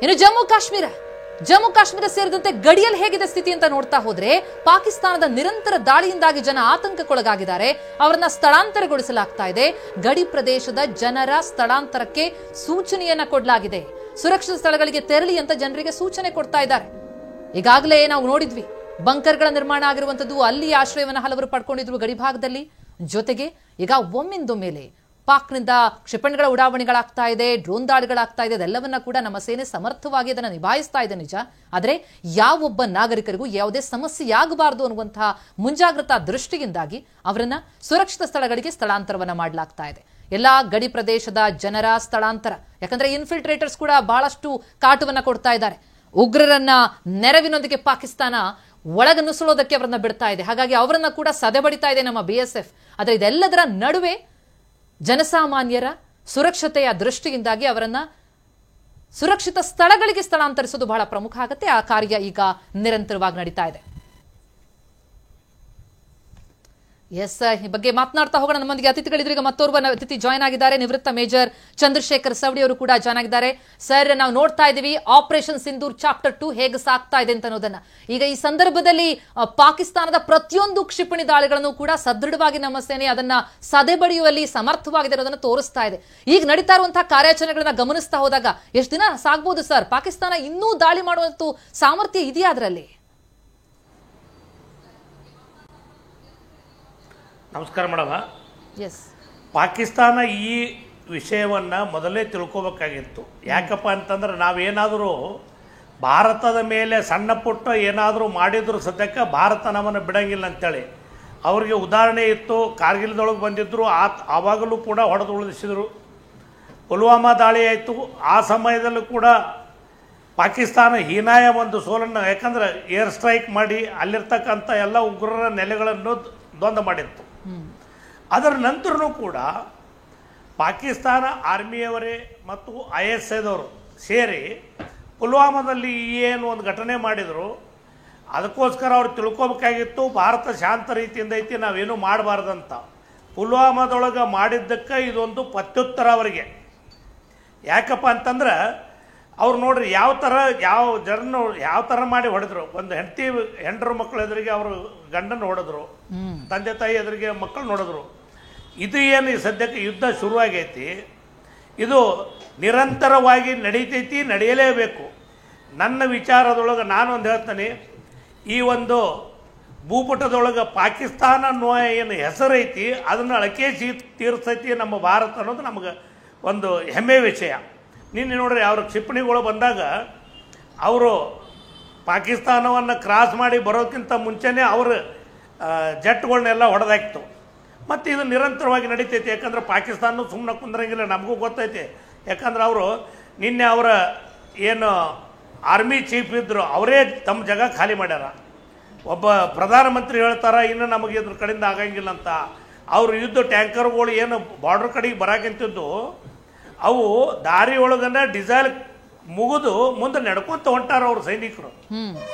ಇನ್ನು ಜಮ್ಮು ಕಾಶ್ಮೀರ ಸೇರಿದಂತೆ ಗಡಿಯಲ್ಲಿ ಹೇಗಿದೆ ಸ್ಥಿತಿ ಅಂತ ನೋಡ್ತಾ ಹೋದ್ರೆ ಪಾಕಿಸ್ತಾನದ ನಿರಂತರ ದಾಳಿಯಿಂದಾಗಿ ಜನ ಆತಂಕಕ್ಕೊಳಗಾಗಿದ್ದಾರೆ. ಅವರನ್ನ ಸ್ಥಳಾಂತರಗೊಳಿಸಲಾಗ್ತಾ ಇದೆ. ಗಡಿ ಪ್ರದೇಶದ ಜನರ ಸ್ಥಳಾಂತರಕ್ಕೆ ಸೂಚನೆಯನ್ನ ಕೊಡಲಾಗಿದೆ. ಸುರಕ್ಷಿತ ಸ್ಥಳಗಳಿಗೆ ತೆರಳಿ ಅಂತ ಜನರಿಗೆ ಸೂಚನೆ ಕೊಡ್ತಾ ಇದ್ದಾರೆ. ಈಗಾಗಲೇ ನಾವು ನೋಡಿದ್ವಿ, ಬಂಕರ್ಗಳ ನಿರ್ಮಾಣ ಆಗಿರುವಂತದ್ದು, ಅಲ್ಲಿ ಆಶ್ರಯವನ್ನ ಹಲವರು ಪಡ್ಕೊಂಡಿದ್ರು ಗಡಿ ಭಾಗದಲ್ಲಿ. ಜೊತೆಗೆ ಈಗ ಒಮ್ಮಿಂದು ಮೇಲೆ ಪಾಕ್ನಿಂದ ಕ್ಷಿಪಣಿಗಳ ಉಡಾವಣೆಗಳಾಗ್ತಾ ಇದೆ, ಡ್ರೋನ್ ದಾಳಿಗಳಾಗ್ತಾ ಇದೆ. ಅದೆಲ್ಲವನ್ನ ಕೂಡ ನಮ್ಮ ಸೇನೆ ಸಮರ್ಥವಾಗಿ ಅದನ್ನು ನಿಭಾಯಿಸ್ತಾ ಇದೆ ನಿಜ. ಆದರೆ ಯಾವೊಬ್ಬ ನಾಗರಿಕರಿಗೂ ಯಾವುದೇ ಸಮಸ್ಯೆಯಾಗಬಾರದು ಅನ್ನುವಂತಹ ಮುಂಜಾಗ್ರತಾ ದೃಷ್ಟಿಯಿಂದಾಗಿ ಅವರನ್ನ ಸುರಕ್ಷಿತ ಸ್ಥಳಗಳಿಗೆ ಸ್ಥಳಾಂತರವನ್ನ ಮಾಡಲಾಗ್ತಾ ಇದೆ. ಎಲ್ಲಾ ಗಡಿ ಪ್ರದೇಶದ ಜನರ ಸ್ಥಳಾಂತರ, ಯಾಕಂದ್ರೆ ಇನ್ಫಿಲ್ಟ್ರೇಟರ್ಸ್ ಕೂಡ ಬಹಳಷ್ಟು ಕಾಟವನ್ನ ಕೊಡ್ತಾ ಇದ್ದಾರೆ. ಉಗ್ರರನ್ನ ನೆರವಿನೊಂದಿಗೆ ಪಾಕಿಸ್ತಾನ ಒಳಗನುಸುಳೋದಕ್ಕೆ ಅವರನ್ನ ಬಿಡ್ತಾ ಇದೆ. ಹಾಗಾಗಿ ಅವರನ್ನ ಕೂಡ ಸದೆಬಡಿತಾ ಇದೆ ನಮ್ಮ BSF. ಆದರೆ ಇದೆಲ್ಲದರ ನಡುವೆ ಜನಸಾಮಾನ್ಯರ ಸುರಕ್ಷತೆಯ ದೃಷ್ಟಿಯಿಂದಾಗಿ ಅವರನ್ನ ಸುರಕ್ಷಿತ ಸ್ಥಳಗಳಿಗೆ ಸ್ಥಳಾಂತರಿಸೋದು ಬಹಳ ಪ್ರಮುಖ ಆಗುತ್ತೆ. ಆ ಕಾರ್ಯ ಈಗ ನಿರಂತರವಾಗಿ ನಡೀತಾ ಇದೆ. ಎಸ್, ಈ ಬಗ್ಗೆ ಮಾತನಾಡ್ತಾ ಹೋಗೋಣ. ನಮ್ಮೊಂದಿಗೆ ಅತಿಥಿಗಳಿದ್ರು. ಈಗ ಮತ್ತೋರ್ವ ಅತಿಥಿ ಜಾಯ್ನ್ ಆಗಿದ್ದಾರೆ. ನಿವೃತ್ತ ಮೇಜರ್ ಚಂದ್ರಶೇಖರ್ ಸವಡಿ ಅವರು ಕೂಡ ಜಾಯ್ನ್ ಆಗಿದ್ದಾರೆ. ಸರ್, ನಾವು ನೋಡ್ತಾ ಇದೀವಿ ಆಪರೇಷನ್ ಸಿಂಧೂರ್ ಚಾಪ್ಟರ್ 2 ಹೇಗೆ ಸಾಕ್ತಾ ಇದೆ ಅಂತ ಅನ್ನೋದನ್ನ. ಈಗ ಈ ಸಂದರ್ಭದಲ್ಲಿ ಪಾಕಿಸ್ತಾನದ ಪ್ರತಿಯೊಂದು ಕ್ಷಿಪಣಿ ದಾಳಿಗಳನ್ನು ಕೂಡ ಸದೃಢವಾಗಿ ನಮ್ಮ ಸೇನೆ ಅದನ್ನ ಸದೆಬಡಿಯುವಲ್ಲಿ ಸಮರ್ಥವಾಗಿದೆ ಅನ್ನೋದನ್ನ ತೋರಿಸ್ತಾ ಇದೆ. ಈಗ ನಡೀತಾ ಇರುವಂತಹ ಕಾರ್ಯಾಚರಣೆಗಳನ್ನ ಗಮನಿಸ್ತಾ ಹೋದಾಗ ಎಷ್ಟು ದಿನ ಸಾಗ್ಬೋದು ಸರ್? ಪಾಕಿಸ್ತಾನ ಇನ್ನೂ ದಾಳಿ ಮಾಡುವಂತ ಸಾಮರ್ಥ್ಯ ಇದೆಯಾ ಅದರಲ್ಲಿ? ನಮಸ್ಕಾರ ಮೇಡಮ್. ಎಸ್, ಪಾಕಿಸ್ತಾನ ಈ ವಿಷಯವನ್ನು ಮೊದಲೇ ತಿಳ್ಕೋಬೇಕಾಗಿತ್ತು. ಯಾಕಪ್ಪ ಅಂತಂದ್ರೆ ನಾವೇನಾದರೂ ಭಾರತದ ಮೇಲೆ ಸಣ್ಣ ಪುಟ್ಟ ಏನಾದರೂ ಮಾಡಿದ್ರು ಸದ್ಯಕ್ಕೆ ಭಾರತ ನಮ್ಮನ್ನು ಬಿಡಂಗಿಲ್ಲ ಅಂತೇಳಿ ಅವರಿಗೆ ಉದಾಹರಣೆ ಇತ್ತು. ಕಾರ್ಗಿಲ್ದೊಳಗೆ ಬಂದಿದ್ದರು, ಆವಾಗಲೂ ಕೂಡ ಹೊಡೆದು ಉಳಿಸಿದರು. ಪುಲ್ವಾಮಾ ದಾಳಿ ಆಯಿತು, ಆ ಸಮಯದಲ್ಲೂ ಕೂಡ ಪಾಕಿಸ್ತಾನ ಹೀನಾಯ ಒಂದು ಸೋಲನ್ನು, ಯಾಕಂದ್ರೆ ಏರ್ ಸ್ಟ್ರೈಕ್ ಮಾಡಿ ಅಲ್ಲಿರ್ತಕ್ಕಂಥ ಎಲ್ಲ ಉಗ್ರರ ನೆಲೆಗಳನ್ನು ದ್ವಂದ್ವ ಮಾಡಿತ್ತು. ಅದರ ನಂತರನೂ ಕೂಡ ಪಾಕಿಸ್ತಾನ ಆರ್ಮಿಯವರೇ ಮತ್ತು ISIದವರು ಸೇರಿ ಪುಲ್ವಾಮಾದಲ್ಲಿ ಏನು ಒಂದು ಘಟನೆ ಮಾಡಿದರು, ಅದಕ್ಕೋಸ್ಕರ ಅವ್ರು ತಿಳ್ಕೊಬೇಕಾಗಿತ್ತು ಭಾರತ ಶಾಂತ ರೀತಿಯಿಂದ ಐತಿ, ನಾವೇನು ಮಾಡಬಾರ್ದಂತ. ಪುಲ್ವಾಮಾದೊಳಗೆ ಮಾಡಿದ್ದಕ್ಕೆ ಇದೊಂದು ಪ್ರತ್ಯುತ್ತರ ಅವರಿಗೆ. ಯಾಕಪ್ಪ ಅಂತಂದ್ರೆ ಅವ್ರು ನೋಡ್ರಿ ಯಾವ ಥರ ಮಾಡಿ ಹೊಡೆದ್ರು. ಒಂದು ಹೆಂಡರು ಮಕ್ಕಳು ಎದುರಿಗೆ ಅವರು ಗಂಡನ ಹೊಡೆದ್ರು, ತಂದೆ ತಾಯಿ ಎದುರಿಗೆ ಮಕ್ಕಳು ನೋಡಿದ್ರು. ಇದು ಏನು ಸದ್ಯಕ್ಕೆ ಯುದ್ಧ ಶುರುವಾಗೈತಿ, ಇದು ನಿರಂತರವಾಗಿ ನಡೀತೈತಿ, ನಡೆಯಲೇಬೇಕು. ನನ್ನ ವಿಚಾರದೊಳಗೆ ನಾನೊಂದು ಹೇಳ್ತೀನಿ, ಈ ಒಂದು ಭೂಪಟದೊಳಗೆ ಪಾಕಿಸ್ತಾನ ಅನ್ನೋ ಏನು ಹೆಸರೈತಿ ಅದನ್ನು ಅಳಕೇಸಿ ತೀರಿಸೈತಿ ನಮ್ಮ ಭಾರತ ಅನ್ನೋದು ನಮಗೆ ಒಂದು ಹೆಮ್ಮೆ ವಿಷಯ. ನಿನ್ನೆ ನೋಡ್ರಿ, ಅವ್ರ ಕ್ಷಿಪಣಿಗಳು ಬಂದಾಗ ಅವರು ಪಾಕಿಸ್ತಾನವನ್ನು ಕ್ರಾಸ್ ಮಾಡಿ ಬರೋಕ್ಕಿಂತ ಮುಂಚೆನೇ ಅವರು ಜೆಟ್ಗಳನ್ನೆಲ್ಲ ಹೊಡೆದಾಕ್ತು. ಮತ್ತು ಇದು ನಿರಂತರವಾಗಿ ನಡೀತೈತಿ. ಯಾಕಂದ್ರೆ ಪಾಕಿಸ್ತಾನ ಸುಮ್ಮನೆ ಕುಂದ್ರಂಗಿಲ್ಲ, ನಮಗೂ ಗೊತ್ತೈತಿ. ಯಾಕಂದ್ರೆ ಅವರು ನಿನ್ನೆ ಅವರ ಏನು ಆರ್ಮಿ ಚೀಫ್ ಇದ್ದರು ಅವರೇ ತಮ್ಮ ಜಾಗ ಖಾಲಿ ಮಾಡ್ಯಾರ. ಒಬ್ಬ ಪ್ರಧಾನಮಂತ್ರಿ ಹೇಳ್ತಾರೆ ಇನ್ನು ನಮಗೆ ಇದ್ರ ಕಡೆಯಿಂದ ಆಗಂಗಿಲ್ಲ ಅಂತ. ಅವರು ಯುದ್ಧ ಟ್ಯಾಂಕರ್ಗಳು ಏನು ಬಾರ್ಡರ್ ಕಡೆಗೆ ಬರಾಕಂತಿದ್ದು ಅವು ದಾರಿ ಒಳಗನ್ನ ಡೀಸೆಲ್ ಮುಗಿದು ಮುಂದೆ ನಡ್ಕೊಂತ ಹೊಂಟಾರ ಅವ್ರ ಸೈನಿಕರು.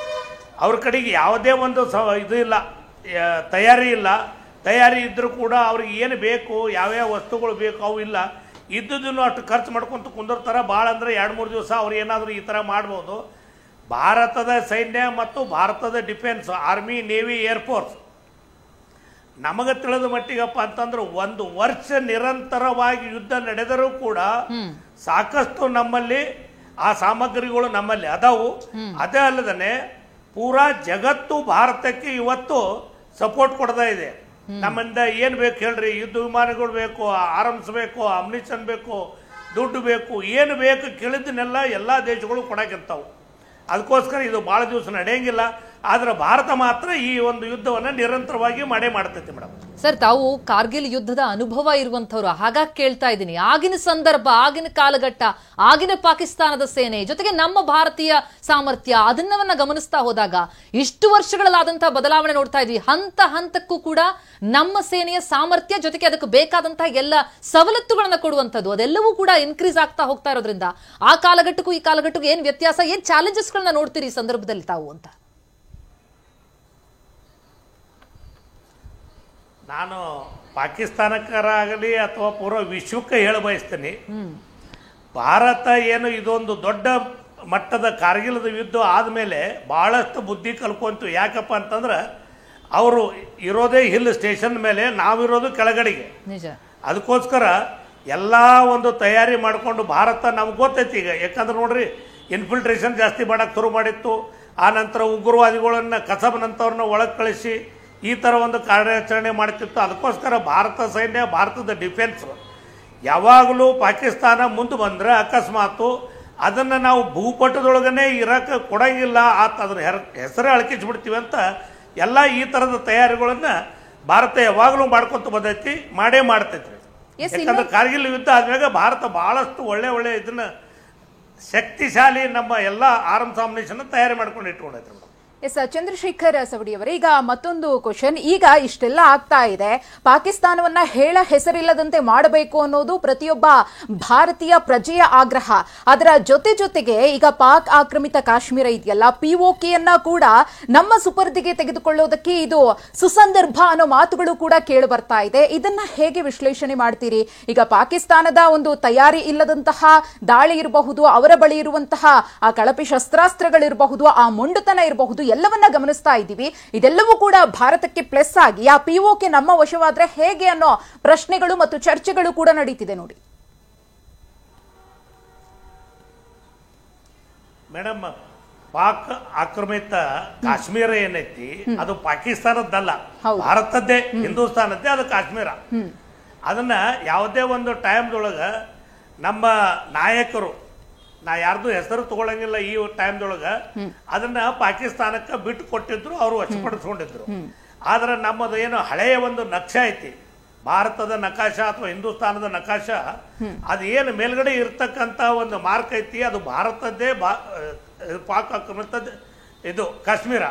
ಅವ್ರ ಕಡೆಗೆ ಯಾವುದೇ ಒಂದು ಇದು ಇಲ್ಲ, ತಯಾರಿ ಇಲ್ಲ. ತಯಾರಿ ಇದ್ದರೂ ಕೂಡ ಅವ್ರಿಗೆ ಏನು ಬೇಕು, ಯಾವ್ಯಾವ ವಸ್ತುಗಳು ಬೇಕು ಅವು ಇಲ್ಲ. ಇದ್ದುದನ್ನು ಅಷ್ಟು ಖರ್ಚು ಮಾಡ್ಕೊತ ಕುಂದಿರ್ತಾರೆ. ಭಾಳ ಅಂದರೆ 2-3 ದಿವಸ ಅವ್ರು ಏನಾದರೂ ಈ ಥರ ಮಾಡ್ಬೋದು. ಭಾರತದ ಸೈನ್ಯ ಮತ್ತು ಭಾರತದ ಡಿಫೆನ್ಸ್, ಆರ್ಮಿ, ನೇವಿ, ಏರ್ಫೋರ್ಸ್ ನಮಗೆ ತಿಳಿದ ಮಟ್ಟಿಗಪ್ಪ ಅಂತಂದ್ರೆ 1 ವರ್ಷ ನಿರಂತರವಾಗಿ ಯುದ್ಧ ನಡೆದರೂ ಕೂಡ ಸಾಕಷ್ಟು ನಮ್ಮಲ್ಲಿ ಆ ಸಾಮಗ್ರಿಗಳು ನಮ್ಮಲ್ಲಿ ಅದಾವು. ಅದೇ ಅಲ್ಲದೆ ಪೂರಾ ಜಗತ್ತು ಭಾರತಕ್ಕೆ ಇವತ್ತು ಸಪೋರ್ಟ್ ಕೊಡ್ತಾ ಇದೆ. ನಮ್ಮಿಂದ ಏನು ಬೇಕು ಹೇಳ್ರಿ, ಯುದ್ಧ ವಿಮಾನಗಳು ಬೇಕು, ಆರ್ಮ್ಸ್ ಬೇಕು, ಅಮ್ಯುನಿಷನ್ ಬೇಕು, ದುಡ್ಡು ಬೇಕು, ಏನು ಬೇಕು ಕೇಳಿದ್ದನ್ನೆಲ್ಲ ಎಲ್ಲ ದೇಶಗಳು ಕೊಡಕ್ಕಿರ್ತಾವೆ. ಅದಕ್ಕೋಸ್ಕರ ಇದು ಭಾಳ ದಿವಸ ನಡೆಯಂಗಿಲ್ಲ. ಆದ್ರೆ ಭಾರತ ಮಾತ್ರ ಈ ಒಂದು ಯುದ್ಧವನ್ನು ನಿರಂತರವಾಗಿ ಮಾಡ್ತೈತಿ ಮೇಡಮ್. ಸರ್, ತಾವು ಕಾರ್ಗಿಲ್ ಯುದ್ಧದ ಅನುಭವ ಇರುವಂತವ್ರು, ಹಾಗಾಗಿ ಕೇಳ್ತಾ ಇದ್ದೀನಿ. ಆಗಿನ ಸಂದರ್ಭ, ಆಗಿನ ಕಾಲಘಟ್ಟ, ಆಗಿನ ಪಾಕಿಸ್ತಾನದ ಸೇನೆ ಜೊತೆಗೆ ನಮ್ಮ ಭಾರತೀಯ ಸಾಮರ್ಥ್ಯ ಅದನ್ನವನ್ನ ಗಮನಿಸ್ತಾ ಹೋದಾಗ ಇಷ್ಟು ವರ್ಷಗಳಾದಂತಹ ಬದಲಾವಣೆ ನೋಡ್ತಾ ಇದ್ವಿ. ಹಂತ ಹಂತಕ್ಕೂ ಕೂಡ ನಮ್ಮ ಸೇನೆಯ ಸಾಮರ್ಥ್ಯ ಜೊತೆಗೆ ಅದಕ್ಕೆ ಬೇಕಾದಂತಹ ಎಲ್ಲ ಸವಲತ್ತುಗಳನ್ನ ಕೊಡುವಂಥದ್ದು ಅದೆಲ್ಲವೂ ಕೂಡ ಇನ್ಕ್ರೀಸ್ ಆಗ್ತಾ ಹೋಗ್ತಾ ಇರೋದ್ರಿಂದ ಆ ಕಾಲಘಟ್ಟಕ್ಕೂ ಈ ಕಾಲಘಟ್ಟಕ್ಕೂ ಏನ್ ವ್ಯತ್ಯಾಸ, ಏನ್ ಚಾಲೆಂಜಸ್ ಗಳನ್ನ ನೋಡ್ತೀರಿ ಈ ಸಂದರ್ಭದಲ್ಲಿ ತಾವು ಅಂತ? ನಾನು ಪಾಕಿಸ್ತಾನಕ್ಕರಾಗಲಿ ಅಥವಾ ಪೂರ್ವ ವಿಶ್ವಕ್ಕೆ ಹೇಳ ಬಯಸ್ತೇನೆ, ಭಾರತ ಏನು ಇದೊಂದು ದೊಡ್ಡ ಮಟ್ಟದ ಕಾರ್ಗಿಲದ ಯುದ್ಧ ಆದಮೇಲೆ ಭಾಳಷ್ಟು ಬುದ್ಧಿ ಕಲ್ಕೊಂತು. ಯಾಕಪ್ಪ ಅಂತಂದ್ರೆ ಅವರು ಇರೋದೇ ಹಿಲ್ ಸ್ಟೇಷನ್ ಮೇಲೆ, ನಾವಿರೋದು ಕೆಳಗಡೆಗೆ. ನಿಜ. ಅದಕ್ಕೋಸ್ಕರ ಎಲ್ಲ ಒಂದು ತಯಾರಿ ಮಾಡಿಕೊಂಡು ಭಾರತ ನಮ್ಗೆ ಗೊತ್ತೈತಿ ಈಗ. ಯಾಕಂದ್ರೆ ನೋಡ್ರಿ, ಇನ್ಫಿಲ್ಟ್ರೇಷನ್ ಜಾಸ್ತಿ ಮಾಡೋಕ್ಕೆ ಶುರು ಮಾಡಿತ್ತು. ಆ ನಂತರ ಉಗ್ರವಾದಿಗಳನ್ನು ಕಸಬನಂತವ್ರನ್ನ ಒಳಗೆ ಕಳಿಸಿ ಈ ಥರ ಒಂದು ಕಾರ್ಯಾಚರಣೆ ಮಾಡ್ತಿತ್ತು. ಅದಕ್ಕೋಸ್ಕರ ಭಾರತ ಸೈನ್ಯ, ಭಾರತದ ಡಿಫೆನ್ಸ್ ಯಾವಾಗಲೂ ಪಾಕಿಸ್ತಾನ ಮುಂದೆ ಬಂದರೆ ಅಕಸ್ಮಾತು ಅದನ್ನು ನಾವು ಭೂಪಟದೊಳಗನೆ ಇರೋಕ್ಕೆ ಕೊಡೋಂಗಿಲ್ಲ, ಅದರ ಹೆಸರೇ ಅಳಕಿಸ್ಬಿಡ್ತೀವಿ ಅಂತ ಎಲ್ಲ ಈ ಥರದ ತಯಾರಿಗಳನ್ನು ಭಾರತ ಯಾವಾಗಲೂ ಮಾಡ್ಕೊತ ಬಂದೈತಿ, ಮಾಡೇ ಮಾಡ್ತೈತಿ. ಯಾಕಂದ್ರೆ ಕಾರ್ಗಿಲ್ ಯುದ್ಧ ಆದ್ಮೇಲೆ ಭಾರತ ಬಹಳಷ್ಟು ಒಳ್ಳೆ ಇದನ್ನ ಶಕ್ತಿಶಾಲಿ ನಮ್ಮ ಎಲ್ಲ ಆರ್ಮ್ಸ್ ಆಮ್ಯುನಿಷನ್ ತಯಾರಿ ಮಾಡ್ಕೊಂಡು ಇಟ್ಕೊಂಡೈತೆ. ಎಸ್ ಚಂದ್ರಶೇಖರ್ ಸವಡಿ ಅವರೇ, ಈಗ ಮತ್ತೊಂದು ಕ್ವಶನ್. ಈಗ ಇಷ್ಟೆಲ್ಲ ಆಗ್ತಾ ಇದೆ, ಪಾಕಿಸ್ತಾನವನ್ನ ಹೇಳ ಹೆಸರಿಲ್ಲದಂತೆ ಮಾಡಬೇಕು ಅನ್ನೋದು ಪ್ರತಿಯೊಬ್ಬ ಭಾರತೀಯ ಪ್ರಜೆಯ ಆಗ್ರಹ. ಅದರ ಜೊತೆಗೆ ಈಗ ಪಾಕ್ ಆಕ್ರಮಿತ ಕಾಶ್ಮೀರ ಇದೆಯಲ್ಲ, POKಯನ್ನ ಕೂಡ ನಮ್ಮ ಸುಪರ್ದಿಗೆ ತೆಗೆದುಕೊಳ್ಳೋದಕ್ಕೆ ಇದು ಸುಸಂದರ್ಭ ಅನ್ನೋ ಮಾತುಗಳು ಕೂಡ ಕೇಳಿ ಬರ್ತಾ ಇದೆ. ಇದನ್ನ ಹೇಗೆ ವಿಶ್ಲೇಷಣೆ ಮಾಡ್ತೀರಿ? ಈಗ ಪಾಕಿಸ್ತಾನದ ಒಂದು ತಯಾರಿ ಇಲ್ಲದಂತಹ ದಾಳಿ ಇರಬಹುದು, ಅವರ ಬಳಿ ಇರುವಂತಹ ಆ ಕಳಪೆ ಶಸ್ತ್ರಾಸ್ತ್ರಗಳಿರಬಹುದು, ಆ ಮೊಂಡುತನ ಇರಬಹುದು, ಎಲ್ಲವನ್ನ ಗಮನಿಸ್ತಾ ಇದ್ದೀವಿ. ಇದೆಲ್ಲವೂ ಕೂಡ ಭಾರತಕ್ಕೆ ಪ್ಲಸ್ ಆಗಿ ಆ POK ನಮ್ಮ ವಶವಾದ್ರೆ ಹೇಗೆ ಅನ್ನೋ ಪ್ರಶ್ನೆಗಳು ಮತ್ತು ಚರ್ಚೆಗಳು ಕೂಡ ನಡೀತಿದೆ ನೋಡಿ. ಮೇಡಮ್, ಪಾಕ್ ಆಕ್ರಮಿತ ಕಾಶ್ಮೀರ ಏನೈತಿ ಅದು ಪಾಕಿಸ್ತಾನದ್ದಲ್ಲ, ಭಾರತದ್ದೇ, ಹಿಂದೂಸ್ತಾನದ್ದೇ ಅದು ಕಾಶ್ಮೀರ. ಅದನ್ನ ಯಾವುದೇ ಒಂದು ಟೈಮ್ದೊಳಗ ನಮ್ಮ ನಾಯಕರು, ನಾ ಯಾರ್ದು ಹೆಸರು ತಗೊಳಂಗಿಲ್ಲ, ಈ ಟೈಮ್ದೊಳಗ ಅದನ್ನ ಪಾಕಿಸ್ತಾನಕ್ಕೆ ಬಿಟ್ಟು ಕೊಟ್ಟಿದ್ರು, ಅವರು ವಶಪಡಿಸ್ಕೊಂಡಿದ್ರು. ಆದ್ರೆ ನಮ್ಮದು ಏನು ಹಳೆಯ ಒಂದು ನಕ್ಷೆ ಐತಿ, ಭಾರತದ ನಕಾಶ ಅಥವಾ ಹಿಂದೂಸ್ತಾನದ ನಕಾಶ, ಅದು ಏನು ಮೇಲ್ಗಡೆ ಇರ್ತಕ್ಕಂಥ ಒಂದು ಮಾರ್ಕ್ ಐತಿ, ಅದು ಭಾರತದ್ದೇ, ಪಾಕ್ ಆಕ್ರಮಿತ ಇದು ಕಾಶ್ಮೀರ.